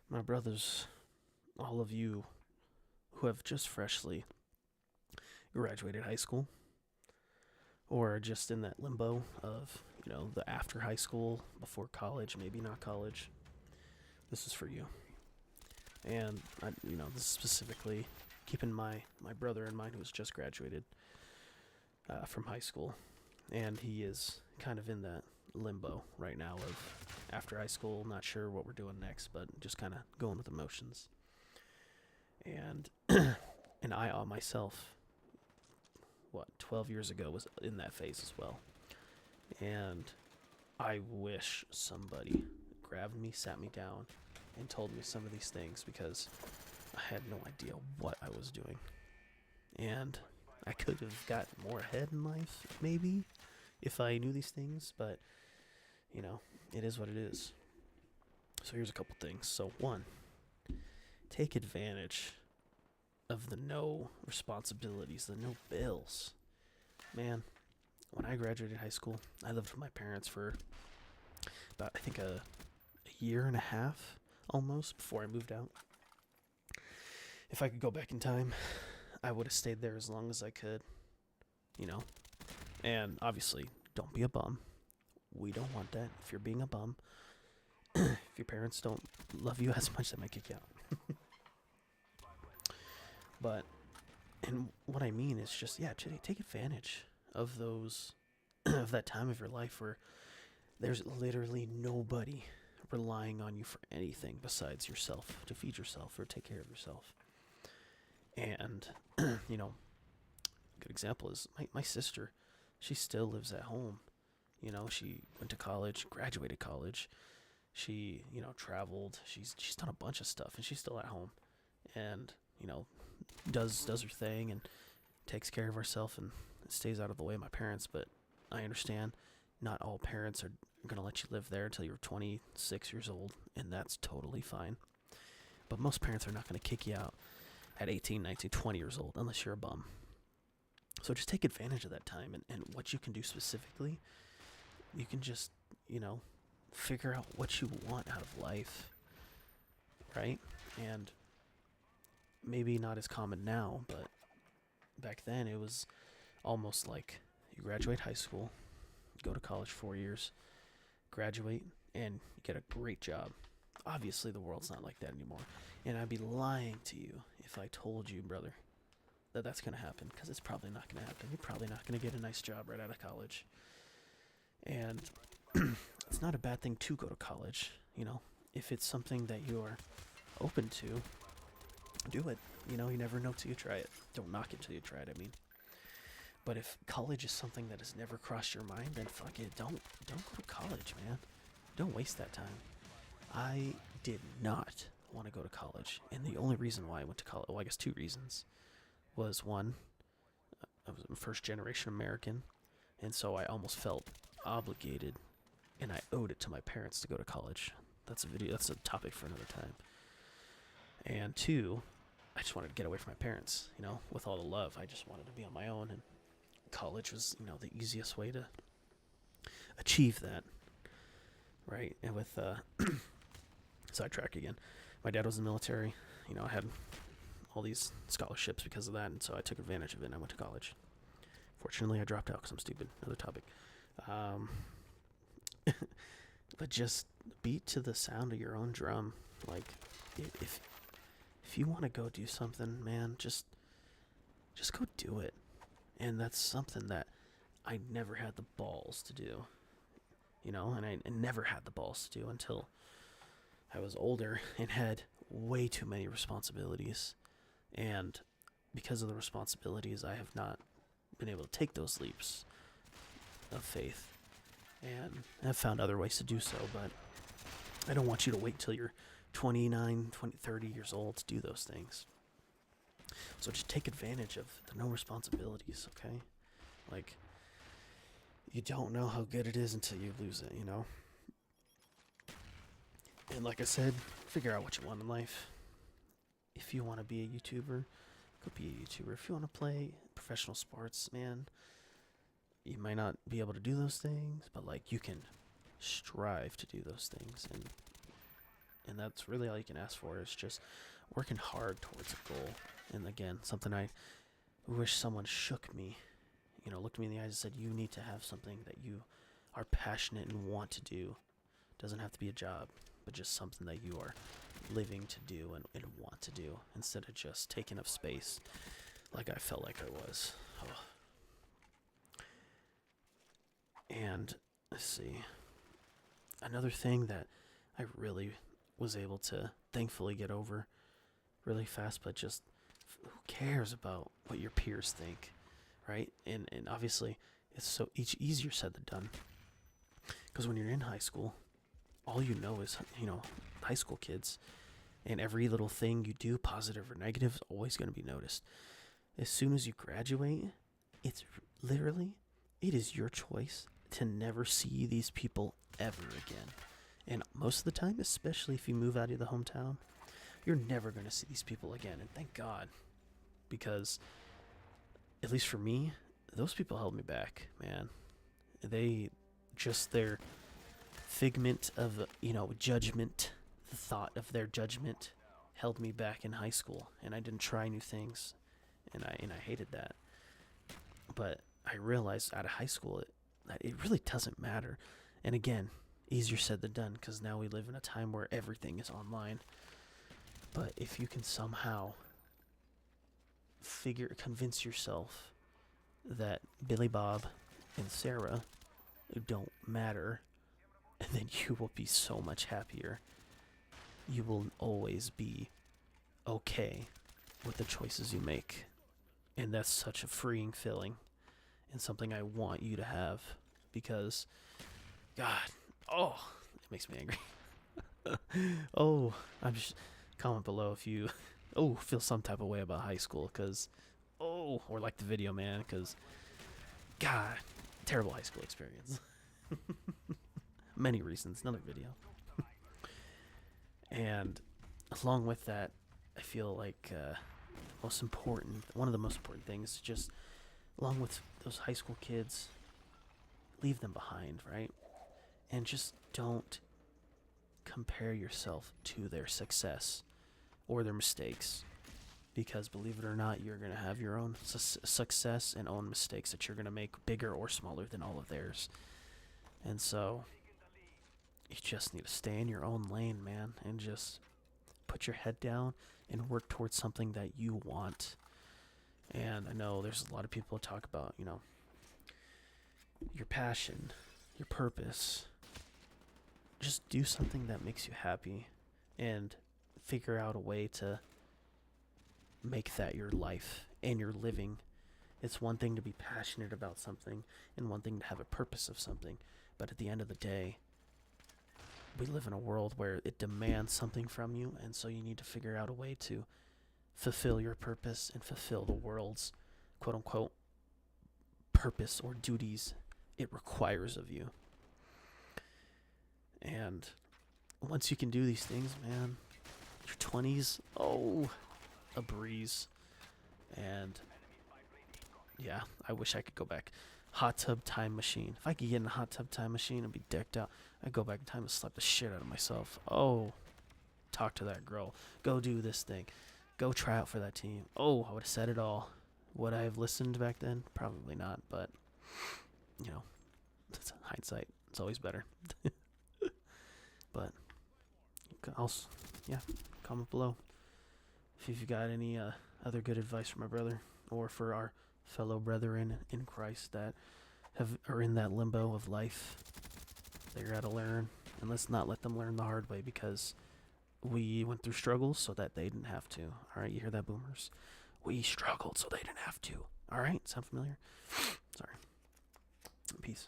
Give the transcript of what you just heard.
my brothers, all of you who have just freshly graduated high school or are just in that limbo of, the after high school, before college, maybe not college, this is for you. And, this is specifically keeping my brother in mind who's just graduated from high school. And he is kind of in that limbo right now of after high school, not sure what we're doing next, but just kind of going with emotions. And and I myself, 12 years ago, was in that phase as well. And I wish somebody grabbed me, sat me down, and told me some of these things, because I had no idea what I was doing. And I could have gotten more ahead in life, maybe, if I knew these things, but, it is what it is. So here's a couple things. So, one, take advantage of the no responsibilities, the no bills. Man, when I graduated high school, I lived with my parents for about, I think, a year and a half almost before I moved out. If I could go back in time, I would have stayed there as long as I could, And obviously, don't be a bum. We don't want that. If you're being a bum, if your parents don't love you as much, they might kick you out. But, and what I mean is just, take advantage of those, of that time of your life where there's literally nobody relying on you for anything besides yourself, to feed yourself or take care of yourself. And, good example is my sister. She still lives at home. She went to college, graduated college. She, traveled. She's done a bunch of stuff, and she's still at home. And, does her thing and takes care of herself and stays out of the way of my parents. But I understand not all parents are going to let you live there until you're 26 years old, and that's totally fine. But most parents are not going to kick you out at 18, 19, 20 years old unless you're a bum. So just take advantage of that time, and what you can do specifically, you can just, figure out what you want out of life, right? And maybe not as common now, but back then it was almost like you graduate high school, go to college 4 years, graduate, and get a great job. Obviously, the world's not like that anymore. And I'd be lying to you if I told you, brother, that that's going to happen, because it's probably not going to happen. You're probably not going to get a nice job right out of college. And it's not a bad thing to go to college, if it's something that you're open to, do it. You never know till you try it. Don't knock it till you try it, I mean. But if college is something that has never crossed your mind, then fuck it. Don't go to college, man. Don't waste that time. I did not want to go to college, and the only reason why I went to college, well, I guess two reasons, was one, I was a first generation American, and so I almost felt obligated, and I owed it to my parents to go to college. That's a topic for another time. And two, I just wanted to get away from my parents, with all the love. I just wanted to be on my own, and college was, the easiest way to achieve that, right? And with, sidetrack again, my dad was in the military. I had all these scholarships because of that, and so I took advantage of it, and I went to college. Fortunately, I dropped out because I'm stupid. Another topic. But just beat to the sound of your own drum. Like, if you want to go do something, man, just go do it. And that's something that I never had the balls to do. And I never had the balls to do until I was older and had way too many responsibilities. And because of the responsibilities, I have not been able to take those leaps of faith. And I've found other ways to do so, but I don't want you to wait till you're 29, 20, 30 years old to do those things. So just take advantage of the no responsibilities, okay? Like, you don't know how good it is until you lose it, And like I said, figure out what you want in life. If you want to be a YouTuber, go be a YouTuber. If you want to play professional sports, man, you might not be able to do those things, but you can strive to do those things, And that's really all you can ask for, is just working hard towards a goal. And again, something I wish someone shook me, looked me in the eyes and said, you need to have something that you are passionate and want to do. Doesn't have to be a job, but just something that you are living to do and want to do, instead of just taking up space like I felt like I was. Oh. And let's see, another thing that I really was able to thankfully get over really fast, but just who cares about what your peers think, right? And obviously it's so easier said than done, because when you're in high school, all you know is, high school kids, and every little thing you do, positive or negative, is always going to be noticed. As soon as you graduate, it's literally, it is your choice to never see these people ever again. And most of the time, especially if you move out of the hometown, you're never going to see these people again. And thank God, because at least for me, those people held me back, man. Their figment of, judgment, the thought of their judgment held me back in high school, and I didn't try new things, and I hated that. But I realized out of high school that it really doesn't matter. And again, easier said than done, because now we live in a time where everything is online. But if you can somehow convince yourself that Billy Bob and Sarah don't matter, and then you will be so much happier. You will always be okay with the choices you make. And that's such a freeing feeling, and something I want you to have, because, God, it makes me angry. I'm just, comment below if you, feel some type of way about high school, because, or like the video, man, because, God, terrible high school experience. Many reasons, another video. And along with that, I feel like one of the most important things, just along with those high school kids, leave them behind, right? And just don't compare yourself to their success or their mistakes, because believe it or not, you're going to have your own success and own mistakes that you're going to make bigger or smaller than all of theirs. And so you just need to stay in your own lane, man, and just put your head down and work towards something that you want. And I know there's a lot of people who talk about, your passion, your purpose. Just do something that makes you happy, and figure out a way to make that your life and your living. It's one thing to be passionate about something, and one thing to have a purpose of something. But at the end of the day, we live in a world where it demands something from you, and so you need to figure out a way to fulfill your purpose and fulfill the world's quote-unquote purpose or duties it requires of you. And once you can do these things, man, your 20s, a breeze. And yeah, I wish I could go back. Hot tub time machine. If I could get in a hot tub time machine and be decked out, I'd go back in time and slap the shit out of myself. Talk to that girl. Go do this thing. Go try out for that team. I would have said it all. Would I have listened back then? Probably not, but, it's hindsight. It's always better. But, comment below if you've got any other good advice for my brother, or for our fellow brethren in Christ that are in that limbo of life. They gotta learn, and let's not let them learn the hard way, because we went through struggles so that they didn't have to. All right, you hear that, boomers? We struggled so they didn't have to. All right, sound familiar? Sorry. Peace.